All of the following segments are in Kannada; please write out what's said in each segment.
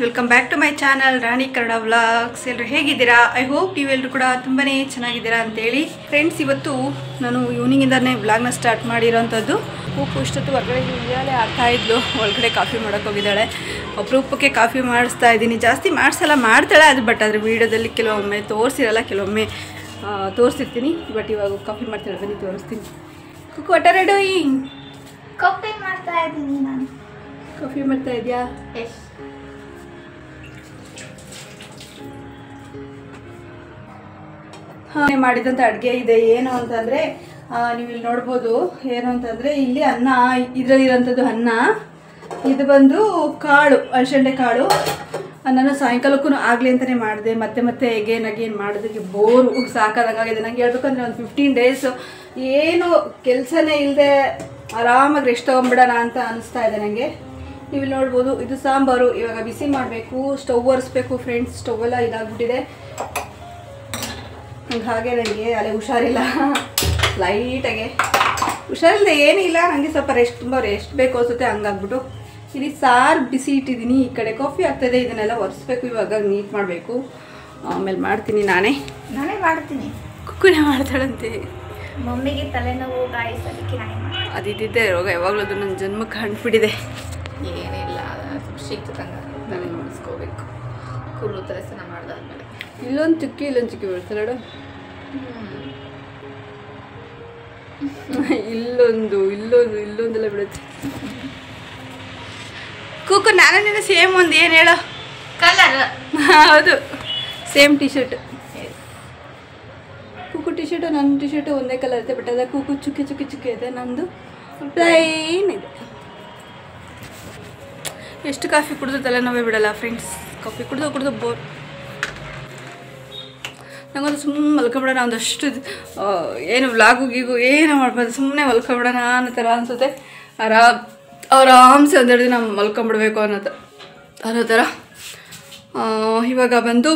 Welcome back to my channel Rani Kannada vlogs. ಎಲ್ಲರೂ ಹೇಗಿದ್ದೀರಾ? ಐ ಹೋಪ್ ನೀವೆಲ್ಲರೂ ಕೂಡ ತುಂಬಾ ಚೆನ್ನಾಗಿದ್ದೀರಾ ಅಂತೇಳಿ. ಫ್ರೆಂಡ್ಸ್, ಇವತ್ತು ನಾನು ಈವ್ನಿಂಗಿಂದಾನೇ ವ್ಲಾಗ್ನ ಸ್ಟಾರ್ಟ್ ಮಾಡಿರೋಂಥದ್ದು. ಕೂಪು ಇಷ್ಟೊತ್ತು ಹೊರಗಡೆ ಉಯ್ಯಾಲೆ ಆಗ್ತಾ ಇದ್ಲು, ಒಳಗಡೆ ಕಾಫಿ ಮಾಡೋಕ್ಕೆ ಹೋಗಿದ್ದಾಳೆ. ಅಪರೂಪಕ್ಕೆ ಕಾಫಿ ಮಾಡಿಸ್ತಾ ಇದ್ದೀನಿ. ಜಾಸ್ತಿ ಮಾಡಿಸಲ್ಲ, ಮಾಡ್ತಾಳೆ ಅದು, ಬಟ್ ಅದ್ರ ವೀಡಿಯೋದಲ್ಲಿ ಕೆಲವೊಮ್ಮೆ ತೋರಿಸಿರಲ್ಲ, ಕೆಲವೊಮ್ಮೆ ತೋರಿಸಿರ್ತೀನಿ. ಬಟ್ ಇವಾಗ ಕಾಫಿ ಮಾಡ್ತಾಳೆ, ಬನ್ನಿ ತೋರಿಸ್ತೀನಿ. Kukku what are you doing? Coffee ಮಾಡ್ತಾ ಇದ್ದೀನಿ ನಾನು. ಕಾಫಿ ಮಾಡ್ತಾ ಇದೆಯಾ? ಎಸ್. ಮಾಡಿದಂಥ ಅಡುಗೆ ಇದೆ. ಏನು ಅಂತಂದರೆ ನೀವು ಇಲ್ಲಿ ನೋಡ್ಬೋದು. ಏನು ಅಂತಂದರೆ ಇಲ್ಲಿ ಅನ್ನ, ಇದರಲ್ಲಿರೋಂಥದ್ದು ಅನ್ನ, ಇದು ಬಂದು ಕಾಳು, ಅಲಸಂಡೆ ಕಾಳು. ನಾನು ಸಾಯಂಕಾಲಕ್ಕೂ ಆಗಲಿ ಅಂತಲೇ ಮಾಡಿದೆ. ಮತ್ತೆ ಅಗೇನ್ ಮಾಡೋದಕ್ಕೆ ಬೋರು ಸಾಕಾದಂಗಾಗಿದೆ. ನಂಗೆ ಹೇಳ್ಬೇಕಂದ್ರೆ ಒಂದು 15 ಡೇಸ್ ಏನು ಕೆಲಸನೇ ಇಲ್ಲದೆ ಆರಾಮಾಗಿ ರೆಸ್ಟ್ ತೊಗೊಂಬಿಡೋಣ ಅಂತ ಅನಿಸ್ತಾ ಇದೆ ನನಗೆ. ನೀವು ಇಲ್ಲಿ ನೋಡ್ಬೋದು, ಇದು ಸಾಂಬಾರು. ಇವಾಗ ಬಿಸಿ ಮಾಡಬೇಕು, ಸ್ಟವ್ ಒರೆಸ್ಬೇಕು ಫ್ರೆಂಡ್ಸ್. ಸ್ಟವ್ ಎಲ್ಲ ಇದಾಗ್ಬಿಟ್ಟಿದೆ. ಹಾಗೆ ನನಗೆ ಅಲ್ಲೇ ಹುಷಾರಿಲ್ಲ, ಲೈಟಾಗೆ ಹುಷಾರಿಲ್ಲದೆ ಏನಿಲ್ಲ, ನನಗೆ ಸ್ವಲ್ಪ ತುಂಬ ರೆಸ್ಟ್ ಬೇಕು ಅನಿಸುತ್ತೆ. ಹಂಗಾಗ್ಬಿಟ್ಟು ಇಲ್ಲಿ ಸಾರು ಬಿಸಿ ಇಟ್ಟಿದ್ದೀನಿ. ಈ ಕಡೆ ಕಾಫಿ ಆಗ್ತಾಯಿದೆ. ಇದನ್ನೆಲ್ಲ ಒರೆಸ್ಬೇಕು, ಇವಾಗ ನೀಟ್ ಮಾಡಬೇಕು. ಆಮೇಲೆ ಮಾಡ್ತೀನಿ, ನಾನೇ ಮಾಡ್ತೀನಿ. ಕುಕ್ಕುನೇ ಮಾಡ್ತಾಳಂತೆ. ಮಮ್ಮಿಗೆ ತಲೆನೋವು ಗಾಯಸ್, ಅದಕ್ಕೆ ನಾನೇ ಮಾಡ್ತೀನಿ. ಅದಿದ್ದಿದ್ದೆ ರೋಗ, ಯಾವಾಗಲೂ ಅದು ನನ್ನ ಜನ್ಮಕ್ಕೆ ಕಂಡುಬಿಟ್ಟಿದೆ. ಏನಿಲ್ಲ, ಸಿಕ್ತಂಗ ತಲೆ ನೋಡಿಸ್ಕೋಬೇಕು. ಕುಲ್ಲು ತಲೆ ಸ್ನಾನ ಮಾಡ್ದಾದ್ಮೇಲೆ ಇಲ್ಲೊಂದು ಚುಕ್ಕಿ ಬೀಳ್ತಾಳೆ. ಇಲ್ಲೊಂದೆಲ್ಲ ಬಿಡುತ್ತೆ. ಕೂಕು ನಾನು ನಿನ್ನ ಸೇಮ್ ಒಂದು ಏನು ಹೇಳೋ ಕಲರ್. ಹೌದು, same T shirt. Kuku T shirt ನನ್ನ ಟಿ ಶರ್ಟು ಒಂದೇ ಕಲರ್ ಇರುತ್ತೆ. ಬಟ್ ಅದೇ ಕೂಕು ಚುಕ್ಕಿ ಇದೆ, ನಂದು ಪ್ಲೈನ್ ಇದೆ. ಎಷ್ಟು ಕಾಫಿ ಕುಡಿದು ತಲೆನೋವೇ ಬಿಡಲ್ಲ ಫ್ರೆಂಡ್ಸ್. ಕಾಫಿ ಕುಡಿದು ಬೋರ್. ನಂಗೊಂದು ಸುಮ್ಮನೆ ಮಲ್ಕೊಂಬಿಡೋಣ, ಒಂದಷ್ಟು ಏನು ವ್ಲಾಗು ಗೀಗು ಏನೋ ಮಾಡ್ಬೋದು, ಸುಮ್ಮನೆ ಮಲ್ಕೊಂಬಿಡೋಣ ಅನ್ನೋ ಥರ ಅನಿಸುತ್ತೆ. ಆರಾಮ್ಸೆ ಒಂದೆರಡು ದಿನ ಮಲ್ಕೊಂಬಿಡ್ಬೇಕು ಅನ್ನೋ ಥರ. ಇವಾಗ ಬಂದು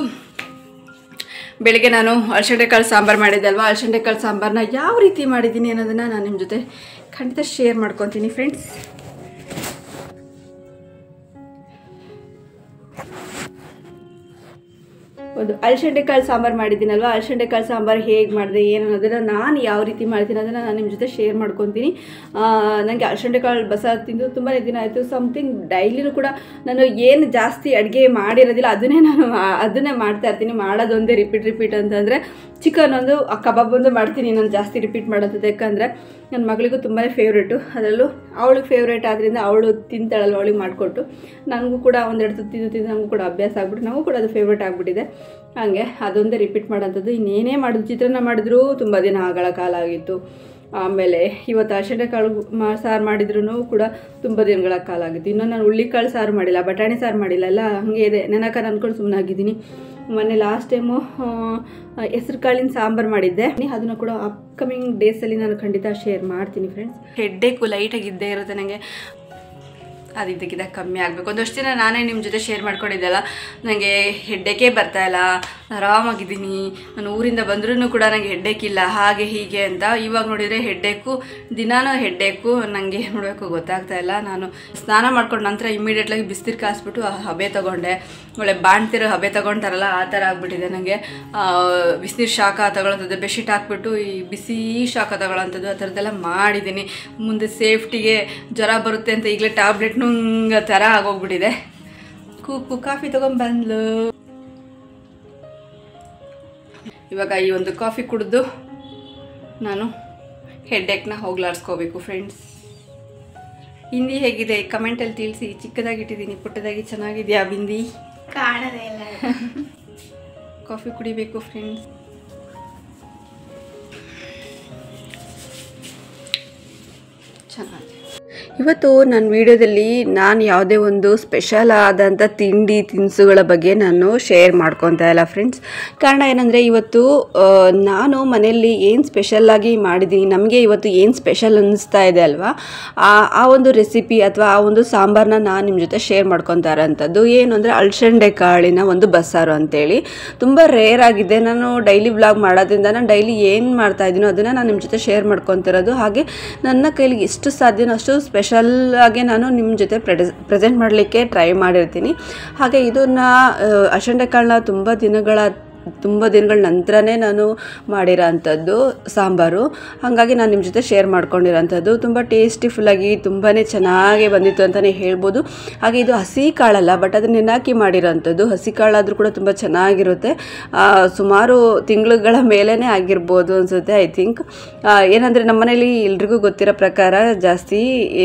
ಬೆಳಿಗ್ಗೆ ನಾನು ಅಲಸಂಡೆ ಕಾಳು ಸಾಂಬಾರು ಮಾಡಿದ್ದೆ ಅಲ್ವಾ. ಅಲಸಂಡೆ ಕಾಳು ಸಾಂಬಾರನ್ನ ಯಾವ ರೀತಿ ಮಾಡಿದ್ದೀನಿ ಅನ್ನೋದನ್ನು ನಾನು ನಿಮ್ಮ ಜೊತೆ ಖಂಡಿತ ಶೇರ್ ಮಾಡ್ಕೊತೀನಿ ಫ್ರೆಂಡ್ಸ್. ಒಂದು ಅಲಸಂಡೆ ಕಾಳು ಸಾಂಬಾರು ಮಾಡಿದ್ದೀನಲ್ವ. ಅಲಸಂಡೆ ಕಾಳು ಸಾಂಬಾರು ಹೇಗೆ ಮಾಡಿದೆ ಏನು ಅನ್ನೋದನ್ನು, ನಾನು ಯಾವ ರೀತಿ ಮಾಡ್ತೀನಿ ಅದನ್ನು ನಾನು ನಿಮ್ಮ ಜೊತೆ ಶೇರ್ ಮಾಡ್ಕೊತೀನಿ. ನನಗೆ ಅಲಸಂಡೆ ಕಾಳು ಬಸಾರು ತಿಂದು ತುಂಬಾ ದಿನ ಆಯಿತು. ಸಮಥಿಂಗ್ ಡೈಲಿನೂ ಕೂಡ ನಾನು ಏನು ಜಾಸ್ತಿ ಅಡುಗೆ ಮಾಡಿರೋದಿಲ್ಲ, ಅದನ್ನೇ ಮಾಡ್ತಾ ಇರ್ತೀನಿ. ಮಾಡೋದೊಂದೇ ರಿಪೀಟ್ ಅಂತಂದರೆ ಚಿಕನ್ ಒಂದು, ಕಬಾಬ್ ಒಂದು ಮಾಡ್ತೀನಿ ನಾನು ಜಾಸ್ತಿ ರಿಪೀಟ್ ಮಾಡೋದು. ಯಾಕಂದರೆ ನನ್ನ ಮಗಳಿಗೂ ತುಂಬಾ ಫೇವ್ರೇಟು. ಅದರಲ್ಲೂ ಅವಳಿಗೆ ಫೇವ್ರೇಟ್ ಆದ್ದರಿಂದ ಅವಳು ತಿಂತಾಳಲ್ಲ, ಅವಳಿಗೆ ಮಾಡಿಕೊಟ್ಟು ನನಗೂ ಕೂಡ ಒಂದೆರಡು ತಿಂದು ನಮಗೂ ಕೂಡ ಅಭ್ಯಾಸ ಆಗ್ಬಿಟ್ಟು ನಾವು ಕೂಡ ಅದು ಫೇವ್ರೇಟ್ ಆಗಿಬಿಟ್ಟಿದೆ. ಹಾಗೆ ಅದೊಂದೇ ರಿಪೀಟ್ ಮಾಡೋಂಥದ್ದು. ಇನ್ನೇನೇ ಮಾಡೋದು, ಚಿತ್ರಾನ್ನ ಮಾಡಿದ್ರೂ ತುಂಬ ದಿನ ಆಗಳ ಕಾಲ ಆಗಿತ್ತು. ಆಮೇಲೆ ಇವತ್ತು ಅಲಸಂಡೆ ಕಾಳು ಸಾರು ಮಾಡಿದ್ರೂ ಕೂಡ ತುಂಬ ದಿನಗಳ ಕಾಲ ಆಗಿತ್ತು. ಇನ್ನೂ ನಾನು ಹುಳ್ಳಿಕಾಳು ಸಾರು ಮಾಡಿಲ್ಲ, ಬಟಾಣಿ ಸಾರು ಮಾಡಿಲ್ಲ, ಎಲ್ಲ ಹಾಗೆ ಇದೆ. ನೆನಕ ಅಂದ್ಕೊಂಡು ಸುಮ್ಮನೆ ಆಗಿದ್ದೀನಿ. ಮೊನ್ನೆ ಲಾಸ್ಟ್ ಟೈಮು ಹೆಸ್ರು ಕಾಳಿನ ಸಾಂಬಾರು ಮಾಡಿದ್ದೆ. ಅದನ್ನು ಕೂಡ ಅಪ್ಕಮಿಂಗ್ ಡೇಸಲ್ಲಿ ನಾನು ಖಂಡಿತ ಶೇರ್ ಮಾಡ್ತೀನಿ ಫ್ರೆಂಡ್ಸ್. ಹೆಡ್ಡೇಕು ಲೈಟಾಗಿ ಇದ್ದೇ ಇರುತ್ತೆ ನನಗೆ. ಅದು ಇದಕ್ಕಿಂತ ಕಮ್ಮಿ ಆಗಬೇಕು. ಒಂದಷ್ಟು ದಿನ ನಾನೇ ನಿಮ್ಮ ಜೊತೆ ಶೇರ್ ಮಾಡ್ಕೊಂಡಿದ್ದೆಲ್ಲ, ನನಗೆ ಹೆಡ್ಡೇಕೇ ಬರ್ತಾಯಿಲ್ಲ, ಆರಾಮಾಗಿದ್ದೀನಿ, ನಾನು ಊರಿಂದ ಬಂದ್ರೂ ಕೂಡ ನನಗೆ ಹೆಡ್ಡೇಕಿಲ್ಲ, ಹಾಗೆ ಹೀಗೆ ಅಂತ. ಇವಾಗ ನೋಡಿದರೆ ದಿನಾನೂ ಹೆಡ್ಡೇಕು. ನನಗೆ ಏನು ಮಾಡಬೇಕು ಗೊತ್ತಾಗ್ತಾಯಿಲ್ಲ. ನಾನು ಸ್ನಾನ ಮಾಡ್ಕೊಂಡು ನಂತರ ಇಮಿಡಿಯೇಟ್ಲಾಗಿ ಬಿಸಿನೀರು ಕಾಯಿಸ್ಬಿಟ್ಟು ಹಬೆ ತೊಗೊಂಡೆ. ಒಳ್ಳೆ ಬಾಣ್ತಿರೋ ಹಬೆ ತೊಗೊಳ್ತಾರಲ್ಲ ಆ ಥರ ಆಗಿಬಿಟ್ಟಿದೆ ನನಗೆ. ಬಿಸಿನೀರು ಶಾಖ ತಗೊಳ್ಳೋಂಥದ್ದು, ಬೆಡ್ಶೀಟ್ ಹಾಕ್ಬಿಟ್ಟು ಈ ಬಿಸಿ ಶಾಖ ತಗೊಳ್ಳೋಂಥದ್ದು, ಆ ಥರದ್ದೆಲ್ಲ ಮಾಡಿದ್ದೀನಿ. ಮುಂದೆ ಸೇಫ್ಟಿಗೆ ಜ್ವರ ಬರುತ್ತೆ ಅಂತ ಈಗಲೇ ಟ್ಯಾಬ್ಲೆಟ್ ನುಂಗ ಥರ ಆಗೋಗ್ಬಿಟ್ಟಿದೆ. ಕೂಕು ಕಾಫಿ ತೊಗೊಂಡ್ಬಂದ್ಲು. ಇವಾಗ ಈ ಒಂದು ಕಾಫಿ ಕುಡಿದು ನಾನು ಹೆಡ್ಡೇಕ್ನ ಹೋಗ್ಲಾಡ್ಸ್ಕೋಬೇಕು ಫ್ರೆಂಡ್ಸ್. ಬಿಂದಿ ಹೇಗಿದೆ ಕಮೆಂಟಲ್ಲಿ ತಿಳಿಸಿ. ಚಿಕ್ಕದಾಗಿಟ್ಟಿದ್ದೀನಿ, ಪುಟ್ಟದಾಗಿ ಚೆನ್ನಾಗಿದೆಯಾ ಬಿಂದಿ? ಕಾಣದೇ ಇಲ್ಲ. ಕಾಫಿ ಕುಡಿಬೇಕು ಫ್ರೆಂಡ್ಸ್. ಚೆನ್ನಾಗಿದೆ. ಇವತ್ತು ನನ್ನ ವಿಡಿಯೋದಲ್ಲಿ ನಾನು ಯಾವುದೇ ಒಂದು ಸ್ಪೆಷಲ್ ಆದಂಥ ತಿನಿಸುಗಳ ಬಗ್ಗೆ ನಾನು ಶೇರ್ ಮಾಡ್ಕೊತಾ ಇಲ್ಲ ಫ್ರೆಂಡ್ಸ್. ಕಾರಣ ಏನಂದರೆ, ಇವತ್ತು ನಾನು ಮನೆಯಲ್ಲಿ ಏನು ಸ್ಪೆಷಲ್ಲಾಗಿ ಮಾಡಿದ್ದೀನಿ, ನಮಗೆ ಇವತ್ತು ಏನು ಸ್ಪೆಷಲ್ ಅನ್ನಿಸ್ತಾ ಇದೆ ಅಲ್ವಾ, ಆ ಒಂದು ರೆಸಿಪಿ ಅಥವಾ ಆ ಒಂದು ಸಾಂಬಾರನ್ನ ನಾನು ನಿಮ್ಮ ಜೊತೆ ಶೇರ್ ಮಾಡ್ಕೊತಾ ಇರೋಂಥದ್ದು. ಏನು ಅಂದರೆ ಅಲಸಂಡೆ ಕಾಳಿನ ಒಂದು ಬಸ್ಸಾರು ಅಂತೇಳಿ. ತುಂಬ ರೇರ್ ಆಗಿದೆ. ನಾನು ಡೈಲಿ ವ್ಲಾಗ್ ಮಾಡೋದ್ರಿಂದ ನಾನು ಡೈಲಿ ಏನು ಮಾಡ್ತಾಯಿದ್ದೀನೋ ಅದನ್ನು ನಾನು ನಿಮ್ಮ ಜೊತೆ ಶೇರ್ ಮಾಡ್ಕೊತಿರೋದು. ಹಾಗೆ ನನ್ನ ಕೈಲಿ ಎಷ್ಟು ಸಾಧ್ಯನೋ ಅಷ್ಟು ಸ್ಪೆಷಲ್ ಸ್ಪೆಷಲ್ಲಾಗಿ ನಾನು ನಿಮ್ಮ ಜೊತೆ ಪ್ರೆಸೆಂಟ್ ಮಾಡಲಿಕ್ಕೆ ಟ್ರೈ ಮಾಡಿರ್ತೀನಿ. ಹಾಗೆ ಇದನ್ನು ಅಲಸಂದೆ ಕಾಳನ್ನ ತುಂಬ ದಿನಗಳ ನಂತರನೇ ನಾನು ಮಾಡಿರೋ ಅಂಥದ್ದು ಸಾಂಬಾರು. ಹಾಗಾಗಿ ನಾನು ನಿಮ್ಮ ಜೊತೆ ಶೇರ್ ಮಾಡ್ಕೊಂಡಿರೋಂಥದ್ದು ತುಂಬ ಟೇಸ್ಟಿಫುಲ್ಲಾಗಿ ತುಂಬಾ ಚೆನ್ನಾಗಿ ಬಂದಿತ್ತು ಅಂತಲೇ ಹೇಳ್ಬೋದು. ಹಾಗೆ ಇದು ಹಸಿ ಕಾಳಲ್ಲ, ಬಟ್ ಅದನ್ನ ನೆನಾಕಿ ಮಾಡಿರೋಂಥದ್ದು. ಹಸಿ ಕಾಳಾದರೂ ಕೂಡ ತುಂಬ ಚೆನ್ನಾಗಿರುತ್ತೆ. ಸುಮಾರು ತಿಂಗಳುಗಳ ಮೇಲೇ ಆಗಿರ್ಬೋದು ಅನಿಸುತ್ತೆ ಐ ಥಿಂಕ್. ಏನಂದರೆ ನಮ್ಮ ಮನೇಲಿ ಎಲ್ರಿಗೂ ಗೊತ್ತಿರೋ ಪ್ರಕಾರ ಜಾಸ್ತಿ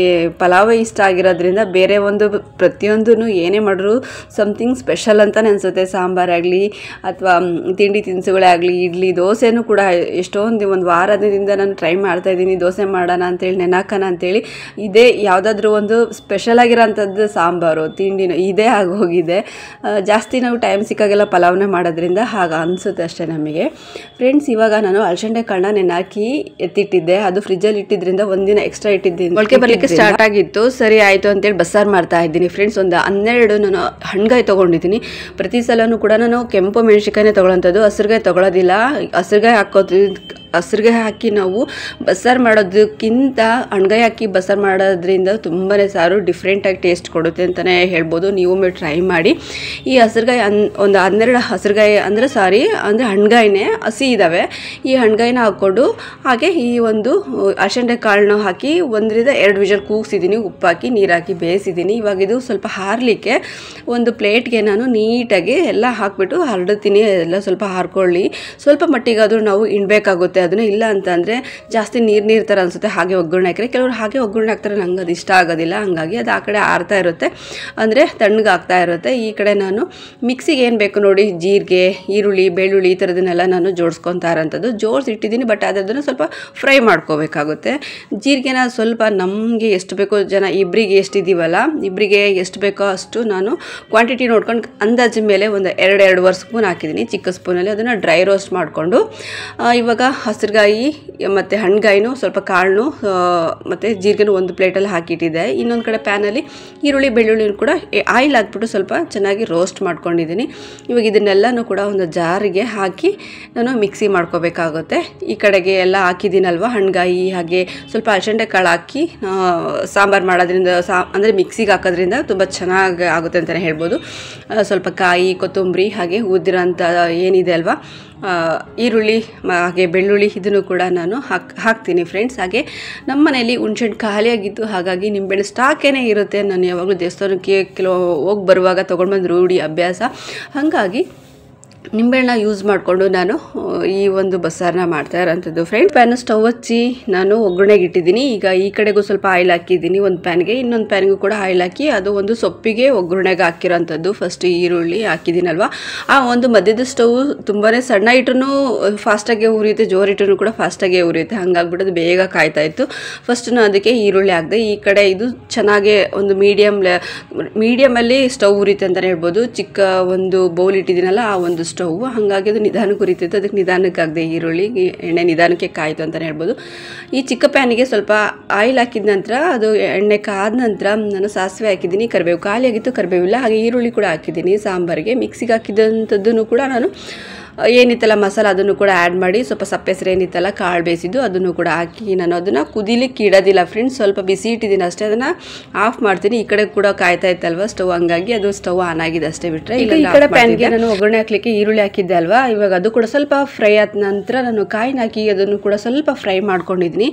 ಪಲಾವ್ ಇಷ್ಟ ಆಗಿರೋದ್ರಿಂದ ಬೇರೆ ಒಂದು ಪ್ರತಿಯೊಂದೂ ಏನೇ ಮಾಡಿದ್ರು ಸಮಥಿಂಗ್ ಸ್ಪೆಷಲ್ ಅಂತಲೇ ಅನಿಸುತ್ತೆ. ಸಾಂಬಾರಾಗಲಿ ಅಥವಾ ತಿಂಡಿ ತಿನಿಸುಗಳೇ ಆಗಲಿ, ಇಡ್ಲಿ ದೋಸೆನೂ ಕೂಡ ಎಷ್ಟೊಂದು ಒಂದು ವಾರದಿಂದ ನಾನು ಟ್ರೈ ಮಾಡ್ತಾಯಿದ್ದೀನಿ ದೋಸೆ ಮಾಡೋಣ ಅಂತೇಳಿ, ನೆನಾಕೋಣ ಅಂತೇಳಿ. ಇದೇ ಯಾವುದಾದ್ರೂ ಒಂದು ಸ್ಪೆಷಲ್ ಆಗಿರೋಂಥದ್ದು ಸಾಂಬಾರು ತಿಂಡಿನೂ ಇದೇ ಆಗೋಗಿದೆ. ಜಾಸ್ತಿ ನಾವು ಟೈಮ್ ಸಿಕ್ಕಾಗೆಲ್ಲ ಪಲಾವ್ನ ಮಾಡೋದ್ರಿಂದ ಹಾಗೆ ಅನಿಸುತ್ತೆ ಅಷ್ಟೇ ನಮಗೆ. ಫ್ರೆಂಡ್ಸ್, ಇವಾಗ ನಾನು ಅಲಸಂದೆ ಕಾಳನ್ನ ನೆನಾಕಿ ಎತ್ತಿಟ್ಟಿದ್ದೆ. ಅದು ಫ್ರಿಜ್ಜಲ್ಲಿ ಇಟ್ಟಿದ್ರಿಂದ ಒಂದಿನ ಎಕ್ಸ್ಟ್ರಾ ಇಟ್ಟಿದ್ದೀನಿ. ಮೊಳಕೆ ಬರಲಿಕ್ಕೆ ಸ್ಟಾರ್ಟ್ ಆಗಿತ್ತು. ಸರಿ ಆಯಿತು ಅಂತೇಳಿ ಬಸ್ಸಾರು ಮಾಡ್ತಾ ಇದ್ದೀನಿ. ಫ್ರೆಂಡ್ಸ್, ಒಂದು 12 ನಾನು ಹಣ್ಗಾಯಿ ತೊಗೊಂಡಿದ್ದೀನಿ. ಪ್ರತಿ ಸಲನೂ ಕೂಡ ನಾನು ಕೆಂಪು ಮೆಣಸಿನ್ಕಾಯಿನೇ ತೊಗೊಳ್ಳೋಂಥದ್ದು, ಹಸಿರುಗಾಯಿ ತೊಗೊಳೋದಿಲ್ಲ. ಹಸಿರುಗಾಯಿ ಹಾಕಿ ನಾವು ಬಸ್ಸಾರು ಮಾಡೋದಕ್ಕಿಂತ ಹಣ್ಗಾಯಿ ಹಾಕಿ ಬಸ್ಸಾರು ಮಾಡೋದ್ರಿಂದ ತುಂಬಾ ಸಾರು ಡಿಫ್ರೆಂಟಾಗಿ ಟೇಸ್ಟ್ ಕೊಡುತ್ತೆ ಅಂತಲೇ ಹೇಳ್ಬೋದು. ನೀವು ಟ್ರೈ ಮಾಡಿ. ಈ ಹಸಿರುಗಾಯಿ ಒಂದು 12 ಹಸಿರುಗಾಯಿ ಅಂದರೆ ಹಣ್ಗಾಯಿನೇ ಹಸಿ ಇದ್ದಾವೆ. ಈ ಹಣ್ಗಾಯಿನ ಹಾಕ್ಕೊಂಡು ಹಾಗೆ ಈ ಒಂದು ಅಲಸಂದೆ ಕಾಳನ್ನ ಹಾಕಿ 1-2 ವಿಷಲ್ ಕೂಗಿಸಿದ್ದೀನಿ. ಉಪ್ಪು ಹಾಕಿ ನೀರು ಹಾಕಿ ಬೇಯಿಸಿದ್ದೀನಿ. ಇವಾಗ ಇದು ಸ್ವಲ್ಪ ಹಾರಲಿಕ್ಕೆ ಒಂದು ಪ್ಲೇಟ್ಗೆ ನಾನು ನೀಟಾಗಿ ಎಲ್ಲ ಹಾಕಿಬಿಟ್ಟು ಹರಡ್ತೀನಿ. ಎಲ್ಲ ಸ್ವಲ್ಪ ಹಾರ್ಕೊಳ್ಳಿ. ಸ್ವಲ್ಪ ಮಟ್ಟಿಗಾದರೂ ನಾವು ಇಡಬೇಕಾಗುತ್ತೆ ಅದನ್ನು. ಇಲ್ಲ ಅಂತಂದರೆ ಜಾಸ್ತಿ ನೀರು ಥರ ಅನಿಸುತ್ತೆ ಹಾಗೆ ಒಗ್ಗರಣೆ ಹಾಕಿದ್ರೆ. ಕೆಲವರು ಹಾಗೆ ಒಗ್ಗರಣೆ ಹಾಕ್ತಾರೆ, ನಂಗೆ ಅದು ಇಷ್ಟ ಆಗೋದಿಲ್ಲ. ಹಂಗಾಗಿ ಅದು ಆ ಕಡೆ ಆರ್ತಾ ಇರುತ್ತೆ, ಅಂದರೆ ತಣ್ಣಗೆ ಆಗ್ತಾ ಇರುತ್ತೆ. ಈ ಕಡೆ ನಾನು ಮಿಕ್ಸಿಗೆ ಏನು ಬೇಕು ನೋಡಿ, ಜೀರಿಗೆ, ಈರುಳ್ಳಿ, ಬೆಳ್ಳುಳ್ಳಿ ಈ ಥರದನ್ನೆಲ್ಲ ನಾನು ಜೋಡಿಸ್ಕೊತಾ ಇರೋಂಥದ್ದು. ಜೋಡಿಸಿಟ್ಟಿದ್ದೀನಿ, ಬಟ್ ಅದನ್ನು ಸ್ವಲ್ಪ ಫ್ರೈ ಮಾಡ್ಕೋಬೇಕಾಗುತ್ತೆ. ಜೀರಿಗೆನ ಸ್ವಲ್ಪ ನಮಗೆ ಎಷ್ಟು ಬೇಕೋ, ಇಬ್ಬರಿಗೆ ಎಷ್ಟಿದ್ದೀವಲ್ಲ, ಇಬ್ಬರಿಗೆ ಎಷ್ಟು ಬೇಕೋ ಅಷ್ಟು ನಾನು ಕ್ವಾಂಟಿಟಿ ನೋಡ್ಕೊಂಡು ಅಂದಾಜು ಮೇಲೆ ಒಂದು 2 ಸ್ಪೂನ್ ಹಾಕಿದ್ದೀನಿ ಚಿಕ್ಕ ಸ್ಪೂನಲ್ಲಿ. ಅದನ್ನು ಡ್ರೈ ರೋಸ್ಟ್ ಮಾಡಿಕೊಂಡು ಇವಾಗ ಹಸಿರುಗಾಯಿ ಮತ್ತು ಹಣ್ಗಾಯಿನೂ ಸ್ವಲ್ಪ ಕಾಳನ್ನು ಮತ್ತು ಜೀರಿಗೆನೂ ಒಂದು ಪ್ಲೇಟಲ್ಲಿ ಹಾಕಿಟ್ಟಿದ್ದೆ. ಇನ್ನೊಂದು ಕಡೆ ಪ್ಯಾನಲ್ಲಿ ಈರುಳ್ಳಿ ಬೆಳ್ಳುಳ್ಳಿನೂ ಕೂಡ ಆಯಿಲ್ ಹಾಕ್ಬಿಟ್ಟು ಸ್ವಲ್ಪ ಚೆನ್ನಾಗಿ ರೋಸ್ಟ್ ಮಾಡ್ಕೊಂಡಿದ್ದೀನಿ. ಇವಾಗ ಇದನ್ನೆಲ್ಲನೂ ಕೂಡ ಒಂದು ಜಾರಿಗೆ ಹಾಕಿ ನಾನು ಮಿಕ್ಸಿ ಮಾಡ್ಕೋಬೇಕಾಗುತ್ತೆ. ಈ ಕಡೆಗೆ ಎಲ್ಲ ಹಾಕಿದ್ದೀನಲ್ವ, ಹಣ್ಗಾಯಿ ಹಾಗೆ ಸ್ವಲ್ಪ ಅಲಸಂದೆ ಕಾಳು ಹಾಕಿ ಸಾಂಬಾರು ಮಾಡೋದ್ರಿಂದ ಅಂದರೆ ಮಿಕ್ಸಿಗೆ ಹಾಕೋದ್ರಿಂದ ತುಂಬ ಚೆನ್ನಾಗಿ ಆಗುತ್ತೆ ಅಂತಲೇ ಹೇಳ್ಬೋದು. ಸ್ವಲ್ಪ ಕಾಯಿ, ಕೊತ್ತಂಬರಿ ಹಾಗೆ ಉದ್ದಿರೋಂಥ ಏನಿದೆ ಅಲ್ವಾ ಈರುಳ್ಳಿ ಹಾಗೆ ಬೆಳ್ಳುಳ್ಳಿ ಇದನ್ನು ಕೂಡ ನಾನು ಹಾಕ್ತೀನಿ ಫ್ರೆಂಡ್ಸ್. ಹಾಗೆ ನಮ್ಮ ಮನೆಯಲ್ಲಿ ಹುಣ್ಸೆಹಣ್ಣು ಖಾಲಿಯಾಗಿತ್ತು, ಹಾಗಾಗಿ ನಿಂಬೆಹಣ್ಣು ಸ್ಟಾಕೇನೇ ಇರುತ್ತೆ. ನಾನು ಯಾವಾಗಲೂ ದೇವಸ್ಥಾನಕ್ಕೆ ಹೋಗಿ ಬರುವಾಗ ತೊಗೊಂಡ್ಬಂದು ರೂಢಿ ಅಭ್ಯಾಸ. ಹಾಗಾಗಿ ನಿಂಬೆಹಣ್ಣ ಯೂಸ್ ಮಾಡಿಕೊಂಡು ನಾನು ಈ ಒಂದು ಬಸ್ಸಾರನ್ನ ಮಾಡ್ತಾ ಇರೋಂಥದ್ದು. ಪ್ಯಾನ್ ಸ್ಟವ್ ಹಚ್ಚಿ ನಾನು ಒಗ್ಗರಣೆಗೆ ಇಟ್ಟಿದ್ದೀನಿ. ಈಗ ಈ ಕಡೆಗೂ ಸ್ವಲ್ಪ ಆಯಿಲ್ ಹಾಕಿದ್ದೀನಿ ಒಂದು ಪ್ಯಾನ್ಗೆ, ಇನ್ನೊಂದು ಪ್ಯಾನ್ಗೂ ಕೂಡ ಆಯಿಲ್ ಹಾಕಿ ಅದು ಒಂದು ಸೊಪ್ಪಿಗೆ ಒಗ್ಗರಣೆಗೆ ಹಾಕಿರೋಂಥದ್ದು. ಫಸ್ಟ್ ಈರುಳ್ಳಿ ಹಾಕಿದ್ದೀನಲ್ವ, ಆ ಒಂದು ಮಧ್ಯದ ಸ್ಟವ್ ತುಂಬಾ ಸಣ್ಣ ಇಟ್ಟರೂ ಫಾಸ್ಟಾಗೆ ಉರಿಯುತ್ತೆ, ಜೋರಿಟ್ಟರೂ ಕೂಡ ಫಾಸ್ಟಾಗೆ ಉರಿಯುತ್ತೆ. ಹಂಗಾಗ್ಬಿಟ್ಟು ಬೇಗ ಕಾಯ್ತಾ ಇತ್ತು. ಫಸ್ಟ್ ನಾನು ಅದಕ್ಕೆ ಈರುಳ್ಳಿ ಹಾಕಿದೆ. ಈ ಕಡೆ ಇದು ಚೆನ್ನಾಗೆ ಒಂದು ಮೀಡಿಯಮಲ್ಲಿ ಸ್ಟವ್ ಉರಿಯುತ್ತೆ ಅಂತಲೇ ಹೇಳ್ಬೋದು. ಚಿಕ್ಕ ಒಂದು ಬೌಲ್ ಇಟ್ಟಿದ್ದೀನಲ್ಲ, ಆ ಒಂದು ಸ್ಟವ್, ಹಾಗಾಗಿ ಅದು ನಿಧಾನಕ್ಕೆ ಉರಿತಿತ್ತು. ಅದಕ್ಕೆ ನಿಧಾನಕ್ಕೆ ಆಗದೆ ಈರುಳ್ಳಿ ಎಣ್ಣೆ ನಿಧಾನಕ್ಕೆ ಕಾಯ್ತು ಅಂತಲೇ ಹೇಳ್ಬೋದು. ಈ ಚಿಕ್ಕ ಪ್ಯಾನಿಗೆ ಸ್ವಲ್ಪ ಆಯಿಲ್ ಹಾಕಿದ ನಂತರ ಅದು ಎಣ್ಣೆ ಕಾದ ನಂತರ ನಾನು ಸಾಸಿವೆ ಹಾಕಿದ್ದೀನಿ. ಕರಿಬೇವು ಖಾಲಿಯಾಗಿತ್ತು, ಕರಿಬೇವಿಲ್ಲ. ಹಾಗೆ ಈರುಳ್ಳಿ ಕೂಡ ಹಾಕಿದ್ದೀನಿ ಸಾಂಬಾರಿಗೆ. ಮಿಕ್ಸಿಗೆ ಹಾಕಿದಂಥದ್ದನ್ನು ಕೂಡ ನಾನು ಏನಿತ್ತಲ್ಲ ಮಸಾಲ ಅದನ್ನು ಕೂಡ ಆ್ಯಡ್ ಮಾಡಿ, ಸ್ವಲ್ಪ ಸಪ್ಪೆಸರು ಏನಿತ್ತಲ್ಲ ಕಾಳು ಬೇಯಿಸಿದ್ದು ಅದನ್ನು ಕೂಡ ಹಾಕಿ ನಾನು ಅದನ್ನು ಕುದಿಲಿಕ್ಕೆ ಇಡೋದಿಲ್ಲ ಫ್ರೆಂಡ್ಸ್. ಸ್ವಲ್ಪ ಬಿಸಿ ಇಟ್ಟಿದ್ದೀನಿ ಅಷ್ಟೇ, ಅದನ್ನು ಆಫ್ ಮಾಡ್ತೀನಿ. ಈ ಕಡೆ ಕೂಡ ಕಾಯ್ತಾ ಇತ್ತಲ್ವ ಸ್ಟವ್, ಹಂಗಾಗಿ ಅದು ಸ್ಟವ್ ಆನ್ ಆಗಿದೆ ಅಷ್ಟೇ ಬಿಟ್ಟರೆ. ಈಗ ಈ ಕಡೆ ಪ್ಯಾನ್ಗೆ ನಾನು ಒಗ್ಗರಣೆ ಹಾಕಲಿಕ್ಕೆ ಈರುಳ್ಳಿ ಹಾಕಿದ್ದೆ ಅಲ್ವಾ, ಇವಾಗ ಅದು ಕೂಡ ಸ್ವಲ್ಪ ಫ್ರೈ ಆದ ನಂತರ ನಾನು ಕಾಯಿನ ಹಾಕಿ ಅದನ್ನು ಕೂಡ ಸ್ವಲ್ಪ ಫ್ರೈ ಮಾಡ್ಕೊಂಡಿದ್ದೀನಿ.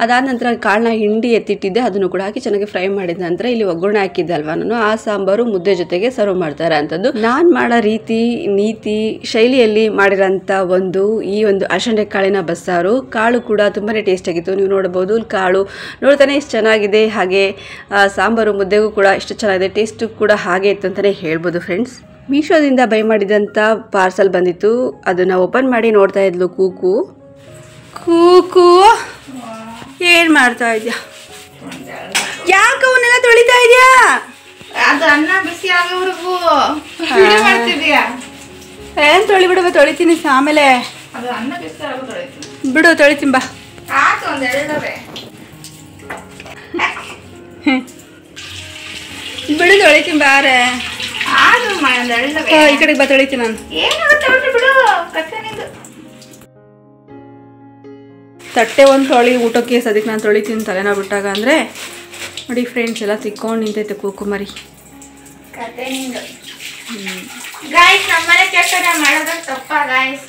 ಅದಾದ ನಂತರ ಕಾಳನ್ನ ಹಿಂಡಿ ಎತ್ತಿಟ್ಟಿದ್ದೆ, ಅದನ್ನು ಕೂಡ ಹಾಕಿ ಚೆನ್ನಾಗಿ ಫ್ರೈ ಮಾಡಿದ ನಂತರ ಇಲ್ಲಿ ಒಗ್ಗರಣೆ ಹಾಕಿದ್ದೆ ಅಲ್ವಾ ನಾನು, ಆ ಸಾಂಬಾರು ಮುದ್ದೆ ಜೊತೆಗೆ ಸರ್ವ್ ಮಾಡ್ತಾ ಇರೋಂಥದ್ದು. ನಾನು ಮಾಡೋ ನೀತಿ ಶೈಲಿಯಲ್ಲಿ ಮಾಡಿರೋಂಥ ಈ ಒಂದು ಅಲಸಂದೆ ಕಾಳಿನ ಬಸ್ಸಾರು. ಕಾಳು ಕೂಡ ತುಂಬಾ ಟೇಸ್ಟ್ ಆಗಿತ್ತು, ನೀವು ನೋಡಬಹುದು. ಕಾಳು ನೋಡ್ತಾನೆ ಎಷ್ಟು ಚೆನ್ನಾಗಿದೆ, ಹಾಗೆ ಸಾಂಬಾರು ಮುದ್ದೆಗೂ ಕೂಡ ಎಷ್ಟು ಚೆನ್ನಾಗಿದೆ, ಟೇಸ್ಟು ಕೂಡ ಹಾಗೆ ಇತ್ತು ಅಂತಲೇ ಹೇಳ್ಬೋದು ಫ್ರೆಂಡ್ಸ್. ಮೀಶೋದಿಂದ ಬೈ ಮಾಡಿದಂಥ ಪಾರ್ಸಲ್ ಬಂದಿತ್ತು, ಅದನ್ನು ಓಪನ್ ಮಾಡಿ ನೋಡ್ತಾ ಇದ್ಲು ಕೂಕು. ಏನು ಮಾಡ್ತಾ ಇದೆಯಾ? ಯಾಕೆ ಅವನ್ನೆಲ್ಲ ತೊಳಿತಾ ಇದೆಯಾ? ಅದು ಅನ್ನ ಬಿಸಿ ಆಗೋವರೆಗೂ ಮಾಡ್ತಿದ್ಯಾ? ಏನು ತೊಳಿಬಿಡುವ? ತೊಳಿತೀನಿ ಆಮೇಲೆ. ಅದು ಅನ್ನ ಬಿಸಿ ಆಗೋ ತೊಳಿತೀನಿ ಬಿಡು, ತೊಳಿತೀನಿ ಬಾ. ಆಯ್ತು, ಒಂದು ಎರಡವೇ ಬಿಡು, ತೊಳಿತೀನಿ ಬಾರೆ. ಆದು ಒಂದು ಎರಡವೇ. ಈ ಕಡೆಗೆ ಬಾ, ತೊಳಿತೀನಿ ನಾನು. ಏನು ತೊಳ್ದು ಬಿಡು, ಕತ್ತನಿಂದು ತಟ್ಟೆ ಒಂದು ತೊಳಿ ಊಟಕ್ಕೆ ಸದ್ಯಕ್ಕೆ ನಾನು ತೊಳಿತೀನಿ ತಲೆನೋವು ಬಿಟ್ಟಾಗ. ಅಂದರೆ ನೋಡಿ ಫ್ರೆಂಡ್ಸ್ ಎಲ್ಲ ತಿಕ್ಕೊಂಡು ನಿಂತೈತೆ ಕುಕುಮರಿ. ಕತೆ ನಿಂದು. ಗಾಯ್ಸ್ ನಮ್ಮನೆ ಕೆಲಸ ಮಾಡೋದು ತಪ್ಪ ಗಾಯ್ಸ್?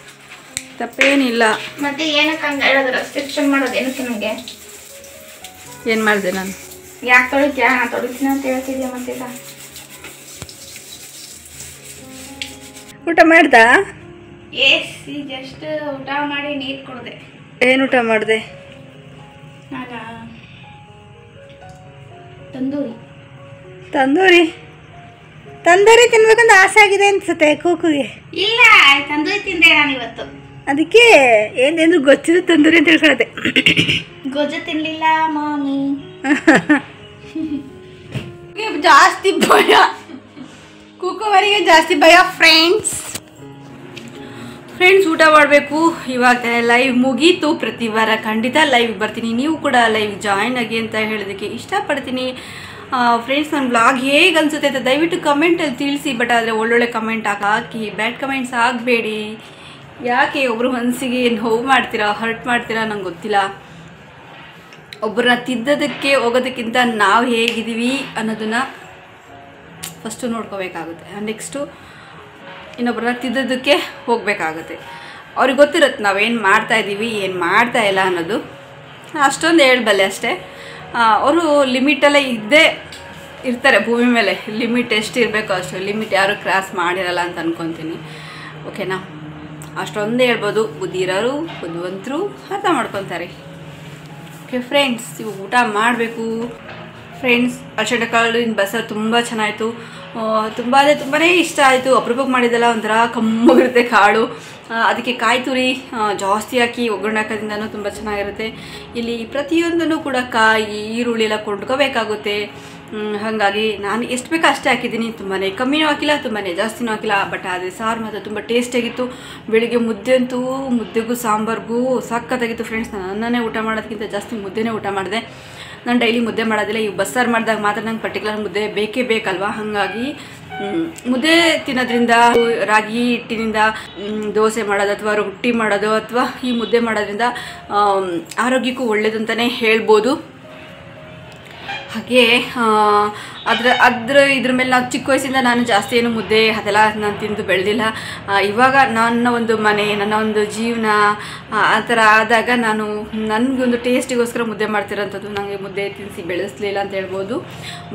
ತಪ್ಪೇನಿಲ್ಲ. ಮತ್ತೆ ಏನಕ್ಕೆ ಹಂಗೆ ಹೇಳೋದು? ರೆಸ್ಟ್ರಿಕ್ಷನ್ ಮಾಡೋದು ಏನಕ್ಕೆ ನನಗೆ? ಏನು ಮಾಡಿದೆ ನಾನು? ಯಾಕೆ ತೊಳಿತೀಯ? ನಾನು ತೊಳಿತೀನಿ ಅಂತ ಹೇಳ್ತಿದ್ದೆ ಮತ್ತೆ. ಊಟ ಮಾಡ್ದಾ? ಜಸ್ಟ್ ಊಟ ಮಾಡಿ ನೀರು ಕೊಡಿದೆ. ಏನು ಊಟ ಮಾಡಿದೆ? ತಂದೂರಿ. ತಂದೂರಿ ತಂದೂರಿ ತಿನ್ಬೇಕಂತ ಆಸೆ ಆಗಿದೆ ಅನ್ಸುತ್ತೆ ಕೂಕುಗೆ. ಇಲ್ಲ, ತಂದೂರಿ ತಿಂದೆ ನಾನು ಇವತ್ತು. ಅದಕ್ಕೆ ಏನೇನು ಗೊತ್ತಿರೋ ತಂದೂರಿ ಅಂತ ಹೇಳ್ಕೊಳತ್ತೆ. ಗೊಜ್ಜು ತಿನ್ಲಿಲ್ಲ ಮಾಮಿ. ಜಾಸ್ತಿ ಭಯ ಕುಕುಮರಿಗೆ, ಜಾಸ್ತಿ ಭಯ ಫ್ರೆಂಡ್ಸ್. ಊಟ ಮಾಡಬೇಕು. ಇವಾಗ ಲೈವ್ ಮುಗೀತು. ಪ್ರತಿ ವಾರ ಖಂಡಿತ ಲೈವ್ ಬರ್ತೀನಿ. ನೀವು ಕೂಡ ಲೈವ್ ಜಾಯಿನ್ ಆಗಿ ಅಂತ ಹೇಳೋದಕ್ಕೆ ಇಷ್ಟಪಡ್ತೀನಿ. ಫ್ರೆಂಡ್ಸ್, ನನ್ನ ಬ್ಲಾಗ್ ಹೇಗೆ ಅನಿಸುತ್ತೆ ಅಂತ ದಯವಿಟ್ಟು ಕಮೆಂಟಲ್ಲಿ ತಿಳಿಸಿ. ಬಟ್ ಆದರೆ ಒಳ್ಳೊಳ್ಳೆ ಕಮೆಂಟ್ ಹಾಕಿ, ಬ್ಯಾಡ್ ಕಮೆಂಟ್ಸ್ ಆಗಬೇಡಿ. ಯಾಕೆ ಒಬ್ಬರು ಮನಸ್ಸಿಗೆ ನೋವು ಮಾಡ್ತೀರಾ, ಹರ್ಟ್ ಮಾಡ್ತೀರಾ ನಂಗೆ ಗೊತ್ತಿಲ್ಲ. ಒಬ್ಬರನ್ನ ತಿದ್ದೋದಕ್ಕೆ ಹೋಗೋದಕ್ಕಿಂತ ನಾವು ಹೇಗಿದ್ದೀವಿ ಅನ್ನೋದನ್ನು ಫಸ್ಟು ನೋಡ್ಕೋಬೇಕಾಗುತ್ತೆ. ನೆಕ್ಸ್ಟು ಇನ್ನೊಬ್ಬರನ್ನ ತಿದ್ದೋದಕ್ಕೆ ಹೋಗಬೇಕಾಗುತ್ತೆ. ಅವ್ರಿಗೆ ಗೊತ್ತಿರುತ್ತೆ ನಾವೇನು ಮಾಡ್ತಾಯಿದ್ದೀವಿ, ಏನು ಮಾಡ್ತಾಯಿಲ್ಲ ಅನ್ನೋದು. ಅಷ್ಟೊಂದು ಹೇಳ್ಬಲ್ಲೆ ಅಷ್ಟೇ. ಅವರು ಲಿಮಿಟಲ್ಲೇ ಇರ್ತಾರೆ ಭೂಮಿ ಮೇಲೆ. ಲಿಮಿಟ್ ಎಷ್ಟು ಇರಬೇಕೋ ಅಷ್ಟು ಲಿಮಿಟ್ ಯಾರು ಕ್ರಾಸ್ ಮಾಡಿರಲ್ಲ ಅಂತ ಅಂದ್ಕೊತೀನಿ. ಓಕೆನಾ? ಅಷ್ಟೊಂದೇ ಹೇಳ್ಬೋದು. ಬುದ್ಧಿ ಇರೋರು, ಬುದ್ಧಿವಂತರು ಅರ್ಥ ಮಾಡ್ಕೊತಾರೆ. ಓಕೆ ಫ್ರೆಂಡ್ಸ್, ಇವಾಗ ಊಟ ಮಾಡಬೇಕು. ಫ್ರೆಂಡ್ಸ್, ಅಳಸಂಡೆ ಕಾಳಿನ ಬಸ್ಸಾರು ತುಂಬ ಚೆನ್ನಾಯಿತು. ತುಂಬ ತುಂಬಾ ಇಷ್ಟ ಆಯಿತು. ಅಪರೂಪಕ್ಕೆ ಮಾಡಿದ್ದೆಲ್ಲ ಒಂಥರ ಕಮ್ಮಗಿರುತ್ತೆ ಕಾಳು. ಅದಕ್ಕೆ ಕಾಯಿ ತುರಿ ಜಾಸ್ತಿ ಹಾಕಿ ಒಗ್ಗರಣೆ ಹಾಕೋದ್ರಿಂದನೂ ತುಂಬ ಚೆನ್ನಾಗಿರುತ್ತೆ. ಇಲ್ಲಿ ಪ್ರತಿಯೊಂದನ್ನು ಕೂಡ ಕಾಯಿ, ಈರುಳ್ಳಿ ಎಲ್ಲ ಕೊಂಡ್ಕೋಬೇಕಾಗುತ್ತೆ. ಹಾಗಾಗಿ ನಾನು ಎಷ್ಟು ಬೇಕೋ ಅಷ್ಟೇ ಹಾಕಿದ್ದೀನಿ. ತುಂಬಾ ಕಮ್ಮಿನೂ ಹಾಕಿಲ್ಲ, ತುಂಬಾ ಜಾಸ್ತಿನೂ ಹಾಕಿಲ್ಲ. ಬಟ್ ಆದರೆ ಸಾರು ಮಾತ್ರ ತುಂಬ ಟೇಸ್ಟಿಯಾಗಿತ್ತು. ಬೆಳಿಗ್ಗೆ ಮುದ್ದೆ ಅಂತೂ, ಮುದ್ದೆಗೂ ಸಾಂಬಾರ್ಗೂ ಸಖತ್ತಾಗಿತ್ತು ಫ್ರೆಂಡ್ಸ್. ನನ್ನೇ ಊಟ ಮಾಡೋದಕ್ಕಿಂತ ಜಾಸ್ತಿ ಮುದ್ದೆನೇ ಊಟ ಮಾಡಿದೆ. ನಾನು ಡೈಲಿ ಮುದ್ದೆ ಮಾಡೋದಿಲ್ಲ. ಇವು ಬಸ್ಸಾರು ಮಾಡಿದಾಗ ಮಾತ್ರ ನಂಗೆ ಪರ್ಟಿಕ್ಯುಲರ್ ಮುದ್ದೆ ಬೇಕೇ ಬೇಕಲ್ವಾ. ಹಾಗಾಗಿ ಮುದ್ದೆ ತಿನ್ನೋದ್ರಿಂದ, ರಾಗಿ ಹಿಟ್ಟಿನಿಂದ ದೋಸೆ ಮಾಡೋದು ಅಥವಾ ರೊಟ್ಟಿ ಮಾಡೋದು ಅಥವಾ ಈ ಮುದ್ದೆ ಮಾಡೋದ್ರಿಂದ ಆರೋಗ್ಯಕ್ಕೂ ಒಳ್ಳೆಯದು ಅಂತಲೇ ಹೇಳ್ಬೋದು. ಹಾಗೆ ಇದ್ರ ಮೇಲೆ ನಾವು ಚಿಕ್ಕ ವಯಸ್ಸಿಂದ ನಾನು ಜಾಸ್ತಿ ಏನು ಮುದ್ದೆ ಅದೆಲ್ಲ ನಾನು ತಿಂದು ಬೆಳೆದಿಲ್ಲ. ಇವಾಗ ನನ್ನ ಒಂದು ಮನೆ, ನನ್ನ ಒಂದು ಜೀವನ ಆ ಥರ ಆದಾಗ ನಾನು ನನಗೊಂದು ಟೇಸ್ಟಿಗೋಸ್ಕರ ಮುದ್ದೆ ಮಾಡ್ತಿರೋಂಥದ್ದು. ನನಗೆ ಮುದ್ದೆ ತಿನ್ನಿಸಿ ಬೆಳೆಸಲಿಲ್ಲ ಅಂತ ಹೇಳ್ಬೋದು.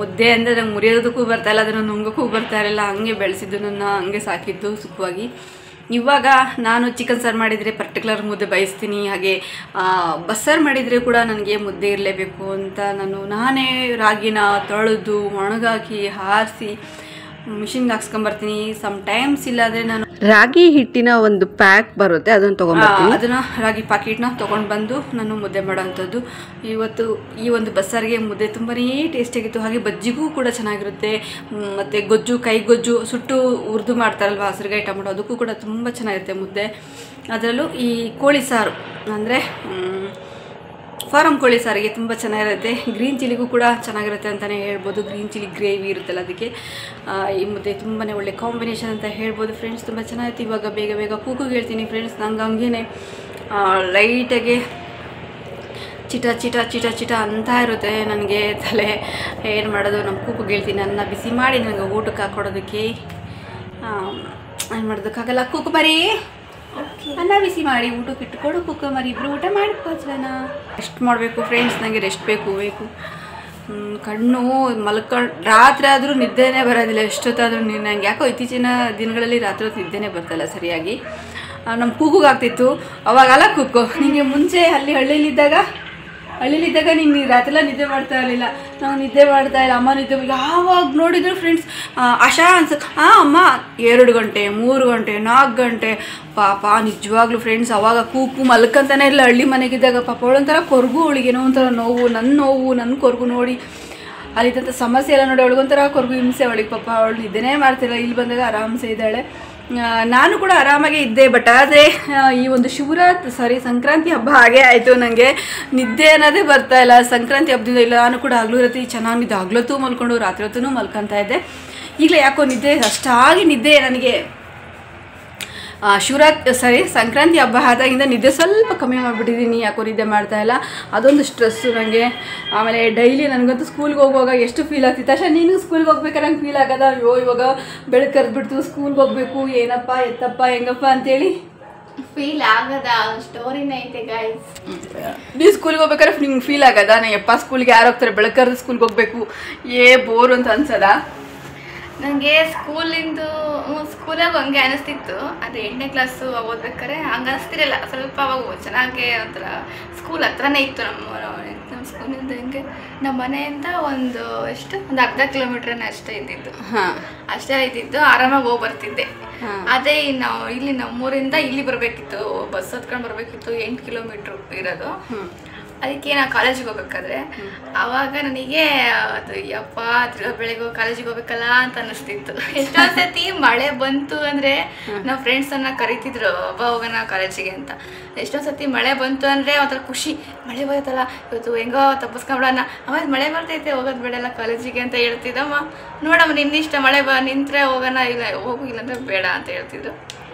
ಮುದ್ದೆ ಅಂದರೆ ನಂಗೆ ಮುರಿಯೋದಕ್ಕೂ ಬರ್ತಾಯಿಲ್ಲ, ಅದನ್ನು ನುಂಗೋಕ್ಕೂ ಬರ್ತಾ ಇರಲಿಲ್ಲ. ಹಂಗೆ ಬೆಳೆಸಿದ್ದು, ನನ್ನ ಹಂಗೆ ಸಾಕಿದ್ದು ಸುಖವಾಗಿ. ಇವಾಗ ನಾನು ಚಿಕನ್ ಸಾರು ಮಾಡಿದರೆ ಪರ್ಟಿಕ್ಯುಲರ್ ಮುದ್ದೆ ಬಯಸ್ತೀನಿ. ಹಾಗೆ ಬಸ್ಸಾರು ಮಾಡಿದರೆ ಕೂಡ ನನಗೆ ಮುದ್ದೆ ಇರಲೇಬೇಕು ಅಂತ ನಾನೇ ರಾಗಿನ ತೊಳೆದು ಒಣಗಾಕಿ ಹಾರಿಸಿ ಮಿಷಿನ್ಗೆ ಹಾಕ್ಸ್ಕೊಂಬರ್ತೀನಿ. ಸಮ್ ಟೈಮ್ಸ್ ಇಲ್ಲಾಂದರೆ ನಾನು ರಾಗಿ ಹಿಟ್ಟಿನ ಒಂದು ಪ್ಯಾಕ್ ಬರುತ್ತೆ, ಅದನ್ನು ತೊಗೊಂಡ್ಬರ್ತೀನಿ. ಅದನ್ನು ರಾಗಿ ಪ್ಯಾಕೆಟ್ನ ತೊಗೊಂಡು ಬಂದು ನಾನು ಮುದ್ದೆ ಮಾಡೋವಂಥದ್ದು. ಇವತ್ತು ಈ ಒಂದು ಬಸ್ಸಾರಿಗೆ ಮುದ್ದೆ ತುಂಬಾ ಟೇಸ್ಟಿಯಾಗಿತ್ತು. ಹಾಗೆ ಬಜ್ಜಿಗೂ ಕೂಡ ಚೆನ್ನಾಗಿರುತ್ತೆ. ಮತ್ತು ಗೊಜ್ಜು, ಕೈ ಗೊಜ್ಜು ಸುಟ್ಟು ಹುರಿದು ಮಾಡ್ತಾರಲ್ವ, ಹಸಿರುಗಾಯಿ ಟೊಮೊಟೊ, ಅದಕ್ಕೂ ಕೂಡ ತುಂಬ ಚೆನ್ನಾಗಿರುತ್ತೆ ಮುದ್ದೆ. ಅದರಲ್ಲೂ ಈ ಕೋಳಿ ಸಾರು ಅಂದರೆ ಫಾರಮ್ ಕೋಳಿ ಸಾರಿಗೆ ತುಂಬ ಚೆನ್ನಾಗಿರುತ್ತೆ. ಗ್ರೀನ್ ಚಿಲ್ಲಿಗೂ ಕೂಡ ಚೆನ್ನಾಗಿರುತ್ತೆ ಅಂತಲೇ ಹೇಳ್ಬೋದು. ಗ್ರೀನ್ ಚಿಲ್ಲಿ ಗ್ರೇವಿ ಇರುತ್ತಲ್ಲ, ಅದಕ್ಕೆ ಈ ಮುದ್ದೆ ತುಂಬಾ ಒಳ್ಳೆ ಕಾಂಬಿನೇಷನ್ ಅಂತ ಹೇಳ್ಬೋದು ಫ್ರೆಂಡ್ಸ್. ತುಂಬ ಚೆನ್ನಾಗಿತ್ತು. ಇವಾಗ ಬೇಗ ಬೇಗ ಕೂಗುಗೆ ಹೇಳ್ತೀನಿ ಫ್ರೆಂಡ್ಸ್. ನಂಗೆ ಹಂಗೇ ಲೈಟಾಗೆ ಚಿಟ ಚಿಟ ಚಿಟ ಚಿಟ ಅಂತ ಇರುತ್ತೆ ನನಗೆ ತಲೆ. ಏನು ಮಾಡೋದು, ನಮ್ಮ ಕೂಗುಗೆ ಹೇಳ್ತೀನಿ. ಅನ್ನ ಬಿಸಿ ಮಾಡಿ ನನಗೆ ಊಟಕ್ಕೆ ಹಾಕೊಡೋದಕ್ಕೆ ಏನು ಮಾಡೋದಕ್ಕಾಗಲ್ಲ. ಕೂಗು ಬರೀ ಅನ್ನ ಬಿಸಿ ಮಾಡಿ ಊಟಕ್ಕೆ ಇಟ್ಕೊಡು ಕುಕ್ಕಮರಿ. ಇಬ್ಬರು ಊಟ ಮಾಡ್ಕೋಣ. ರೆಸ್ಟ್ ಮಾಡಬೇಕು ಫ್ರೆಂಡ್ಸ್. ನನಗೆ ರೆಸ್ಟ್ ಬೇಕು. ಕಣ್ಣು ಮಲ್ಕೊಂಡು ರಾತ್ರಿ ಆದರೂ ನಿದ್ದೆನೇ ಬರೋದಿಲ್ಲ. ಎಷ್ಟೊತ್ತಾದರೂ ನಂಗೆ ಯಾಕೋ ಇತ್ತೀಚಿನ ದಿನಗಳಲ್ಲಿ ರಾತ್ರಿ ಹೊತ್ತು ನಿದ್ದೆನೇ ಬರ್ತಾಯಿಲ್ಲ ಸರಿಯಾಗಿ. ನಮ್ಮ ಕೂಗುಗಾಗ್ತಿತ್ತು ಅವಾಗೆಲ್ಲ ಕೂಗು. ನಿಮಗೆ ಮುಂಚೆ ಹಳ್ಳಿಲಿದ್ದಾಗ ನೀನು ರಾತ್ರಿಲ್ಲ ನಿದ್ದೆ ಮಾಡ್ತಾ ಇರಲಿಲ್ಲ. ನಾವು ನಿದ್ದೆ ಮಾಡ್ತಾ ಇಲ್ಲ, ಅಮ್ಮ ನಿದ್ದೆ. ಯಾವಾಗ ನೋಡಿದ್ರು ಫ್ರೆಂಡ್ಸ್ ಆಶಾ ಅನ್ಸುತ್ತೆ, ಅಮ್ಮ 2 ಗಂಟೆ 3 ಗಂಟೆ 4 ಗಂಟೆ ಪಾಪ ನಿಜವಾಗ್ಲೂ ಫ್ರೆಂಡ್ಸ್. ಅವಾಗ ಕೂಕು ಮಲ್ಕಂತಾನೆ ಇಲ್ಲ. ಹಳ್ಳಿ ಮನೆಗಿದ್ದಾಗ ಪಾಪ ಅವಳೊಂಥರ ಕೊರಗು, ಅವಳಿಗೇನೋ ಒಂಥರ ನೋವು, ನನ್ನ ಕೊರಗು ನೋಡಿ ಅಲ್ಲಿದ್ದಂಥ ಸಮಸ್ಯೆ ಎಲ್ಲ ನೋಡಿ ಅವಳಿಗೊಂಥರ ಕೊರಗು ಹಿಂಸೆ ಅವಳಿಗೆ. ಪಾಪ ಅವಳು ನಿದ್ದೆನೇ ಮಾಡ್ತಿಲ್ಲ. ಇಲ್ಲಿ ಬಂದಾಗ ಆರಾಮ್ಸೆ ಇದ್ದಾಳೆ. ನಾನು ಕೂಡ ಆರಾಮಾಗೇ ಇದ್ದೆ. ಬಟ್ ಆದರೆ ಈ ಒಂದು ಸಂಕ್ರಾಂತಿ ಹಬ್ಬ ಹಾಗೇ ಆಯಿತು. ನನಗೆ ನಿದ್ದೆ ಅನ್ನೋದೇ ಬರ್ತಾಯಿಲ್ಲ. ಸಂಕ್ರಾಂತಿ ಹಬ್ಬದಿಂದ ಇಲ್ಲ, ನಾನು ಕೂಡ ಹಗಲು ರಾತ್ರಿ ಚೆನ್ನಾಗಿ ನಿದ್ದೆ, ಹಗಲೊತ್ತು ಮಲ್ಕೊಂಡು ರಾತ್ರಿ ಹೊತ್ತೂ ಮಲ್ಕೊತಾ ಇದ್ದೆ. ಈಗಲೇ ಯಾಕೋ ನಿದ್ದೆ ಅಷ್ಟಾಗಿ ನಿದ್ದೆ ನನಗೆ ಸಂಕ್ರಾಂತಿ ಹಬ್ಬ ಆದಾಗಿಂದ ನಿದ್ದೆ ಸ್ವಲ್ಪ ಕಮ್ಮಿ ಮಾಡಿಬಿಟ್ಟಿದ್ದೀನಿ, ಯಾಕೋ ನಿದ್ದೆ ಮಾಡ್ತಾಯಿಲ್ಲ, ಅದೊಂದು ಸ್ಟ್ರೆಸ್ಸು ನನಗೆ. ಆಮೇಲೆ ಡೈಲಿ ನನಗಂತೂ ಸ್ಕೂಲ್ಗೆ ಹೋಗುವಾಗ ಎಷ್ಟು ಫೀಲ್ ಆಗ್ತಿತ್ತು. ಅಷ್ಟೇ ನೀನು ಸ್ಕೂಲ್ಗೆ ಹೋಗ್ಬೇಕಾದ್ರೆ ನಂಗೆ ಫೀಲ್ ಆಗೋದ, ಅಯ್ಯೋ ಇವಾಗ ಬೆಳಗ್ಗೆ ಕರೆದ್ಬಿಡ್ತು ಸ್ಕೂಲ್ಗೆ ಹೋಗ್ಬೇಕು, ಏನಪ್ಪ ಎತ್ತಪ್ಪ ಹೆಂಗಪ್ಪ ಅಂತೇಳಿ ಫೀಲ್ ಆಗದ ಸ್ಟೋರಿನೇ ಐತೆ ಗೈಸ್. ನೀವು ಸ್ಕೂಲ್ಗೆ ಹೋಗ್ಬೇಕಾದ್ರೆ ನಿಮ್ಗೆ ಫೀಲ್ ಆಗದ, ನಾ ಯಪ್ಪ ಸ್ಕೂಲ್ಗೆ ಯಾರು ಹೋಗ್ತಾರೆ, ಬೆಳಗ್ಗೆ ಕರೆದು ಸ್ಕೂಲ್ಗೆ ಹೋಗ್ಬೇಕು, ಬೋರು ಅಂತ ಅನ್ಸದ? ನನಗೆ ಸ್ಕೂಲಾಗ ಹಂಗೆ ಅನಿಸ್ತಿತ್ತು. ಆದರೆ 8ನೇ ಕ್ಲಾಸು ಓದ್ಬೇಕಾದ್ರೆ ಹಂಗೆ ಅನಿಸ್ತಿರಲ್ಲ. ಸ್ವಲ್ಪ ಅವಾಗ ಚೆನ್ನಾಗೆ ಒಂಥರ ಸ್ಕೂಲ್ ಹತ್ರನೇ ಇತ್ತು. ನಮ್ಮ ಸ್ಕೂಲಿಂದ ಹಿಂಗೆ ನಮ್ಮ ಮನೆಯಿಂದ ಒಂದು ಅರ್ಧ ಕಿಲೋಮೀಟ್ರನ್ನ ಅಷ್ಟೇ ಇದ್ದಿದ್ದು. ಅಷ್ಟೇ ಇದ್ದಿದ್ದು, ಆರಾಮಾಗಿ ಹೋಗಿ ಬರ್ತಿದ್ದೆ. ಅದೇ ನಾವು ಇಲ್ಲಿ ನಮ್ಮೂರಿಂದ ಇಲ್ಲಿ ಬರಬೇಕಿತ್ತು, ಬಸ್ ಹತ್ಕೊಂಡು ಬರಬೇಕಿತ್ತು, 8 ಕಿಲೋಮೀಟ್ರ್ ಇರೋದು. ಅದಕ್ಕೆ ನಾನು ಕಾಲೇಜಿಗೆ ಹೋಗ್ಬೇಕಾದ್ರೆ ಆವಾಗ ನನಗೆ ಅದು ಯಪ್ಪ ತಿರ್ಗಾ ಬೆಳಗ್ಗೆ ಕಾಲೇಜಿಗೆ ಹೋಗ್ಬೇಕಲ್ಲ ಅಂತ ಅನ್ನಿಸ್ತಿತ್ತು. ಎಷ್ಟೊಂದು ಸತಿ ಮಳೆ ಬಂತು ಅಂದರೆ ನಾವು ಫ್ರೆಂಡ್ಸನ್ನು ಕರಿತಿದ್ರು, ಹಬ್ಬ ಹೋಗೋಣ ಕಾಲೇಜಿಗೆ ಅಂತ. ಎಷ್ಟೊಂದು ಸತಿ ಮಳೆ ಬಂತು ಅಂದರೆ ಒಂಥರ ಖುಷಿ, ಮಳೆ ಬರುತ್ತಲ್ಲ ಇವತ್ತು ಹೆಂಗೋ ತಪ್ಪಿಸ್ಕೊಂಬಿಡೋಣ, ಆಮೇಲೆ ಮಳೆ ಬರ್ತೈತೆ ಹೋಗೋದು ಬೇಡಲ್ಲ ಕಾಲೇಜಿಗೆ ಅಂತ ಹೇಳ್ತಿದ್ದಮ್ಮ. ನೋಡಮ್ಮ ನಿನ್ನಿಷ್ಟ, ಮಳೆ ನಿಂತರೆ ಹೋಗೋಣ, ಇಲ್ಲ ಇಲ್ಲಾಂದರೆ ಬೇಡ ಅಂತ ಹೇಳ್ತಿದ್ರು.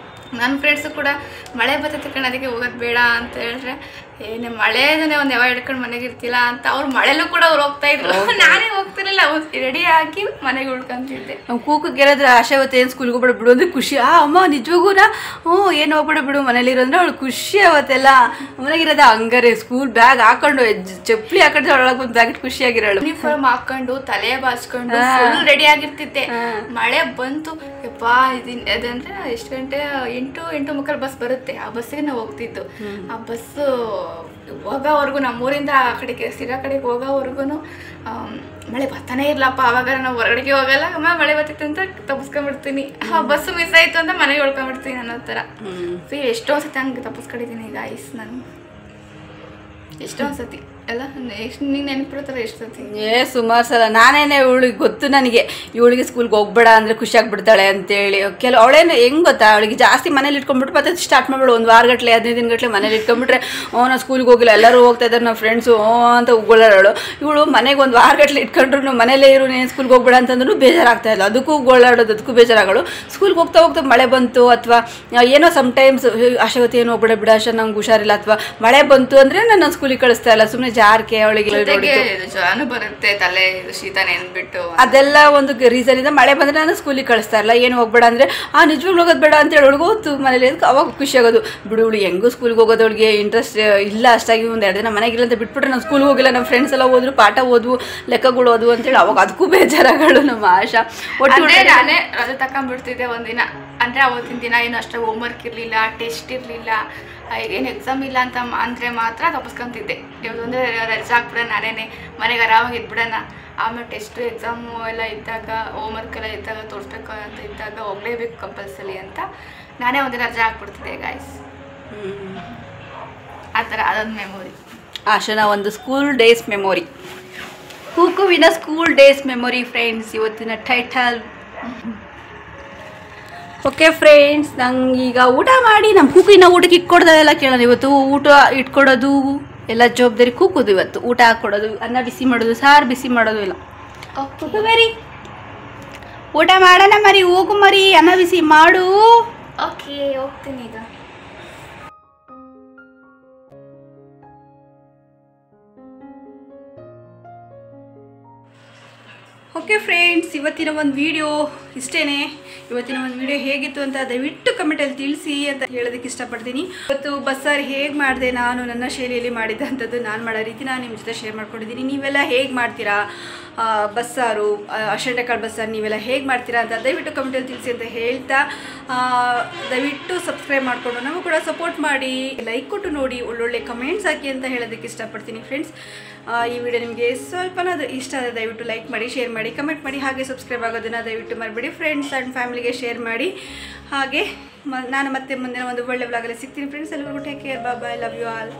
ನನ್ನ ಫ್ರೆಂಡ್ಸು ಕೂಡ ಮಳೆ ಬರ್ತೈತೆ ಕಣ ಅದಕ್ಕೆ ಹೋಗೋದು ಬೇಡ ಅಂತ ಹೇಳಿದ್ರೆ, ಏನೇ ಮಳೆದನ್ನೇ ಒಂದು ಯಾವ ಹಿಡ್ಕೊಂಡು ಮನೆಗೆ ಇರ್ತಿಲ್ಲ ಅಂತ ಅವ್ರು ಮಳೆಲೂ ಕೂಡ ಅವ್ರು ಹೋಗ್ತಾಯಿದ್ರು. ನಾನೇ ಹೋಗ್ತಿರಲಿಲ್ಲ, ರೆಡಿ ಆಗಿ ಮನೆಗೆ ಉಳ್ಕೊಂತಿದ್ದೆ. ನಾವು ಕೂಗಿಗೆ ಏನಾದ್ರೆ ಆಶಾವತ್ತೆ ಏನು ಸ್ಕೂಲ್ಗೆ ಹೋಗ್ಬಿಡ ಬಿಡು ಅಂದರೆ ಖುಷಿ. ಅಮ್ಮ ನಿಜವಾಗೂನ ಏನು ಹೋಗ್ಬಿಡ ಬಿಡು ಮನೇಲಿರೋ ಅಂದರೆ ಅವಳು ಖುಷಿ. ಅವತ್ತೆಲ್ಲ ಮನೆಗಿರೋದ ಹಂಗಾರೆ ಸ್ಕೂಲ್ ಬ್ಯಾಗ್ ಹಾಕೊಂಡು ಚಪ್ಪಲಿ ಹಾಕೊಂಡು ಒಳಗೆ ಒಂದು ಬ್ಯಾಗ್ ಖುಷಿಯಾಗಿರೋಳು. ಯೂನಿಫಾರ್ಮ್ ಹಾಕೊಂಡು ತಲೆ ಬಾಚ್ಕೊಂಡು ರೆಡಿ ಆಗಿರ್ತಿದ್ದೆ. ಮಳೆ ಬಂತು ಯಪ್ಪ ಅದಂದ್ರೆ ಎಷ್ಟು ಗಂಟೆ 8:30 ಬಸ್ ಬರುತ್ತೆ, ಆ ಬಸ್ಸಿಗೆ ನಾವು ಹೋಗ್ತಿದ್ದು. ಆ ಬಸ್ಸು ಹೋಗೋವರೆಗೂ ನಮ್ಮೂರಿಂದ ಆ ಕಡೆಗೆ ಸಿರಾ ಕಡೆಗೆ ಹೋಗೋವರೆಗೂ ಮಳೆ ಬರ್ತಾನೆ ಇರ್ಲಪ್ಪ. ಆವಾಗ ನಾವು ಹೊರಗಡೆಗೆ ಹೋಗಲ್ಲ, ಅಮ್ಮ ಮಳೆ ಬರ್ತಿತ್ತು ಅಂತ ತಪ್ಪಿಸ್ಕೊಂಡ್ಬಿಡ್ತೀನಿ. ಆ ಬಸ್ಸು ಮಿಸ್ ಆಯಿತು ಅಂತ ಮನೆಗೆ ಉಳ್ಕೊಂಡ್ಬಿಡ್ತೀನಿ ಅನ್ನೋ ಥರ ಫೀಲ್. ಎಷ್ಟೊಂದು ಸತಿ ಹಂಗೆ ತಪ್ಪಿಸ್ಕೊಂಡಿದ್ದೀನಿ ಗಾಯ್ಸ್ ನಾನು, ಎಷ್ಟೊಂದು ಸತಿ ಅಲ್ಲ. ಎಷ್ಟು ನೀನು ನೆನಪಿಡ್ತಾರೆ ಎಷ್ಟು ಸತಿ? ಸುಮಾರು ಸಲ ನಾನೇನೆ ಇವಳಿಗೆ ಗೊತ್ತು ನನಗೆ, ಇವಳಿಗೆ ಸ್ಕೂಲ್ಗೆ ಹೋಗ್ಬೇಡ ಅಂದರೆ ಖುಷಿಯಾಗ್ಬಿಡ್ತಾಳೆ ಅಂತೇಳಿ. ಅವಳೇನು ಹೆಂಗೆ ಗೊತ್ತಾ, ಅವಳಿಗೆ ಜಾಸ್ತಿ ಮನೇಲಿ ಇಟ್ಕೊಂಡ್ಬಿಟ್ಟು ಮತ್ತೆ ಸ್ಟಾರ್ಟ್ ಮಾಡ್ಬಿಡು. ಒಂದು ವಾರಗಟ್ಟಲೆ 15 ದಿನಗಟ್ಟಲೆ ಮನೇಲಿ ಇಟ್ಕೊಂಡ್ಬಿಟ್ರೆ ನಾವು ಸ್ಕೂಲ್ಗೆ ಹೋಗಿಲ್ಲ, ಎಲ್ಲರೂ ಹೋಗ್ತಾ ಇದ್ದಾರೆ ನಮ್ಮ ಫ್ರೆಂಡ್ಸು ಅಂತ ಉಗ್ಗೋಳಾಡೋಳು. ಇವಳು ಮನೆಗೆ ಒಂದು ವಾರಗಟ್ಟಲೆ ಇಟ್ಕೊಂಡ್ರು ಮನೇಲೇ ಇರು, ನೀನು ಸ್ಕೂಲ್ಗೆ ಹೋಗ್ಬೇಡ ಅಂತಂದ್ರೂ ಬೇಜಾರಾಗ್ತಾ ಇಲ್ಲ. ಅದಕ್ಕೂ ಉಗ್ಗೋಳಾಡೋದು, ಅದಕ್ಕೂ ಬೇಜಾರಾಗೋಳು. ಸ್ಕೂಲ್ಗೆ ಹೋಗ್ತಾ ಹೋಗ್ತಾ ಮಳೆ ಬಂತು ಅಥವಾ ಏನೋ ಸಮ್ಟೈಮ್ಸ್ ಆಶಾವತಿ ಏನು ಹೋಗ್ಬೇಡ ಬಿಡ ಅಷ್ಟ ನಂಗೆ ಹುಷಾರಿಲ್ಲ ಅಥವಾ ಮಳೆ ಬಂತು ಅಂದರೆ ನಾನು ಸ್ಕೂಲಿಗೆ ಕಳಿಸ್ತಾ ಇಲ್ಲ, ಸುಮ್ಮನೆ ಜಾರ್ಕೆ ಅವಳಿಗೆ ಜ್ವರನೂ ಬರುತ್ತೆ, ತಲೆ ಶೀತ ನೆನ್ಬಿಟ್ಟು ಅದೆಲ್ಲ ಒಂದು ರೀಸನ್ ಇಂದ ಮಳೆ ಬಂದರೆ ನಾನು ಸ್ಕೂಲಿಗೆ ಕಳಿಸ್ತಾ ಇಲ್ಲ. ಏನು ಹೋಗ್ಬೇಡ ಅಂದರೆ ನಿಜವಾಗ್ಲೂ ಹೋಗೋದು ಬೇಡ ಅಂತ ಹೇಳಿ ಹೋಗ್ತು ಮನೇಲಿ. ಅವಾಗ ಖುಷಿ ಆಗೋದು, ಬಿಡು ಇವಳು ಹೆಂಗೂ ಸ್ಕೂಲ್ಗೆ ಹೋಗೋದು ಅವಳಿಗೆ ಇಂಟ್ರೆಸ್ಟ್ ಇಲ್ಲ ಅಷ್ಟಾಗಿ. ಒಂದು 2 ದಿನ ಮನೆಗಿಲ್ಲ ಅಂತ ಬಿಟ್ಬಿಟ್ರೆ ನಾನು ಸ್ಕೂಲ್ಗೆ ಹೋಗಿಲ್ಲ, ನಮ್ಮ ಫ್ರೆಂಡ್ಸ್ ಎಲ್ಲ ಹೋದ್ರು, ಪಾಠ ಓದ್ವು, ಲೆಕ್ಕಗಳು ಓದ್ವು ಅಂತೇಳಿ ಅವಾಗ ಅದಕ್ಕೂ ಬೇಜಾರಾಗಳು ನಮ್ಮ ಆಶಾ. ಒಟ್ಟು ನಾನೇ ರಜೆ ತಕೊಂಡ್ಬಿಡ್ತಿದ್ದೆ ಒಂದಿನ. ಅಂದರೆ ಅವತ್ತಿನ ದಿನ ಏನು ಅಷ್ಟು ಹೋಮ್ವರ್ಕ್ ಇರಲಿಲ್ಲ, ಟೆಸ್ಟ್ ಇರಲಿಲ್ಲ, ಏನು ಎಕ್ಸಾಮ್ ಇಲ್ಲ ಅಂತ ಅಂದರೆ ಮಾತ್ರ ತಪ್ಪಿಸ್ಕೊಂತಿದ್ದೆ. ಯಾವುದಂದರೆ ರಜೆ ಹಾಕ್ಬಿಡೋಣ, ನಾನೇನೆ ಮನೆಗೆ ಆರಾಮಾಗಿ ಇದ್ಬಿಡೋಣ. ಆಮೇಲೆ ಟೆಸ್ಟು ಎಕ್ಸಾಮು ಎಲ್ಲ ಇದ್ದಾಗ, ಹೋಮ್ವರ್ಕ್ ಎಲ್ಲ ಇದ್ದಾಗ, ತೋರಿಸ್ಬೇಕು ಅಂತ ಇದ್ದಾಗ ಹೋಗಲೇಬೇಕು ಕಂಪಲ್ಸರಿ ಅಂತ ನಾನೇ ಒಂದಿನ ರಜೆ ಹಾಕ್ಬಿಡ್ತಿದ್ದೆ ಗಾಯ್ಸ್. ಆ ಥರ ಅದೊಂದು ಮೆಮೊರಿ ಆಶಾನ ಒಂದು ಸ್ಕೂಲ್ ಡೇಸ್ ಮೆಮೊರಿ, ಕೂಕುವಿನ ಸ್ಕೂಲ್ ಡೇಸ್ ಮೆಮೊರಿ ಫ್ರೆಂಡ್ಸ್ ಇವತ್ತಿನ ಟೈಟಲ್. ಓಕೆ ಫ್ರೆಂಡ್ಸ್, ನಂಗೆ ಈಗ ಊಟ ಮಾಡಿ ನಮ್ಮ ಕೂಕಿನ ಊಟಕ್ಕೆ ಇಟ್ಕೊಡ್ದೆಲ್ಲ ಕೇಳೋಣ. ಇವತ್ತು ಊಟ ಇಟ್ಕೊಡೋದು ಎಲ್ಲ ಜವಾಬ್ದಾರಿ ಕೂಕೋದು. ಇವತ್ತು ಊಟ ಹಾಕ್ಕೊಡೋದು, ಅನ್ನ ಬಿಸಿ ಮಾಡೋದು, ಸಾರು ಬಿಸಿ ಮಾಡೋದು ಇಲ್ಲ. ಓಕೆ ಮರಿ, ಊಟ ಮಾಡೋಣ ಮರಿ, ಹೋಗು ಮರಿ, ಅನ್ನ ಬಿಸಿ ಮಾಡು. ಓಕೆ ಹೋಗ್ತೀನಿ ಈಗ. ಓಕೆ ಫ್ರೆಂಡ್ಸ್, ಇವತ್ತಿನ ಒಂದು ವಿಡಿಯೋ ಇಷ್ಟೇ. ಇವತ್ತಿನ ಒಂದು ವಿಡಿಯೋ ಹೇಗಿತ್ತು ಅಂತ ದಯವಿಟ್ಟು ಕಮೆಂಟಲ್ಲಿ ತಿಳಿಸಿ ಅಂತ ಹೇಳೋದಕ್ಕೆ ಇಷ್ಟಪಡ್ತೀನಿ. ಇವತ್ತು ಬಸ್ಸಾರು ಹೇಗೆ ಮಾಡಿದೆ, ನಾನು ನನ್ನ ಶೈಲಿಯಲ್ಲಿ ಮಾಡಿದಂಥದ್ದು, ನಾನು ಮಾಡೋ ರೀತಿ ನಾನು ನಿಮ್ಮ ಜೊತೆ ಶೇರ್ ಮಾಡ್ಕೊಂಡಿದ್ದೀನಿ. ನೀವೆಲ್ಲ ಹೇಗೆ ಮಾಡ್ತೀರಾ ಬಸ್ಸಾರು, ಅಲಸಂದೆಕಾಳು ಬಸ್ಸಾರು ನೀವೆಲ್ಲ ಹೇಗೆ ಮಾಡ್ತೀರಾ ಅಂತ ದಯವಿಟ್ಟು ಕಮೆಂಟಲ್ಲಿ ತಿಳಿಸಿ ಅಂತ ಹೇಳ್ತಾ, ದಯವಿಟ್ಟು ಸಬ್ಸ್ಕ್ರೈಬ್ ಮಾಡಿಕೊಂಡು ನಮಗೂ ಕೂಡ ಸಪೋರ್ಟ್ ಮಾಡಿ, ಲೈಕ್ ಕೊಟ್ಟು ನೋಡಿ, ಒಳ್ಳೊಳ್ಳೆ ಕಮೆಂಟ್ಸ್ ಹಾಕಿ ಅಂತ ಹೇಳೋದಕ್ಕೆ ಇಷ್ಟಪಡ್ತೀನಿ ಫ್ರೆಂಡ್ಸ್. ಈ ವಿಡಿಯೋ ನಿಮಗೆ ಸ್ವಲ್ಪನಾದರೂ ಇಷ್ಟ ಆದರೆ ದಯವಿಟ್ಟು ಲೈಕ್ ಮಾಡಿ, ಶೇರ್ ಮಾಡಿ, ಕಮೆಂಟ್ ಮಾಡಿ, ಹಾಗೆ ಸಬ್ಸ್ಕ್ರೈಬ್ ಆಗೋದನ್ನು ದಯವಿಟ್ಟು ಮರಿಬೇಡಿ. ಫ್ರೆಂಡ್ಸ್ ಆ್ಯಂಡ್ ಫ್ಯಾಮಿಲಿಗೆ ಶೇರ್ ಮಾಡಿ. ಹಾಗೆ ನಾನು ಮತ್ತೆ ಮುಂದಿನ ಒಂದು ಒಳ್ಳೆ ವ್ಲಾಗಲ್ಲಿ ಸಿಗ್ತೀನಿ ಫ್ರೆಂಡ್ಸ್. ಎಲ್ಲರಿಗೂ take care, bye, love you all.